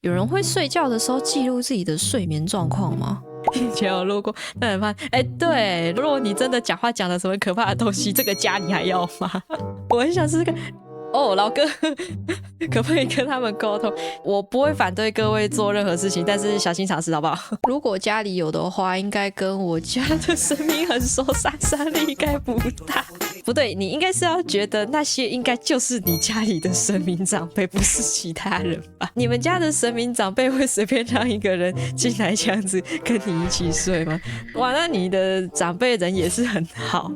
有人会睡觉的时候记录自己的睡眠状况吗？以前有录过，那很怕。对，如果你真的讲话讲了什么可怕的东西，这个家你还要吗？我很想试试看。老哥，可不可以跟他们沟通？我不会反对各位做任何事情，但是小心尝试好不好？如果家里有的话，应该跟我家的神明很熟，杀伤力应该不大。不对，你应该是要觉得那些应该就是你家里的神明长辈，不是其他人吧？你们家的神明长辈会随便让一个人进来这样子跟你一起睡吗？哇，那你的长辈人也是很好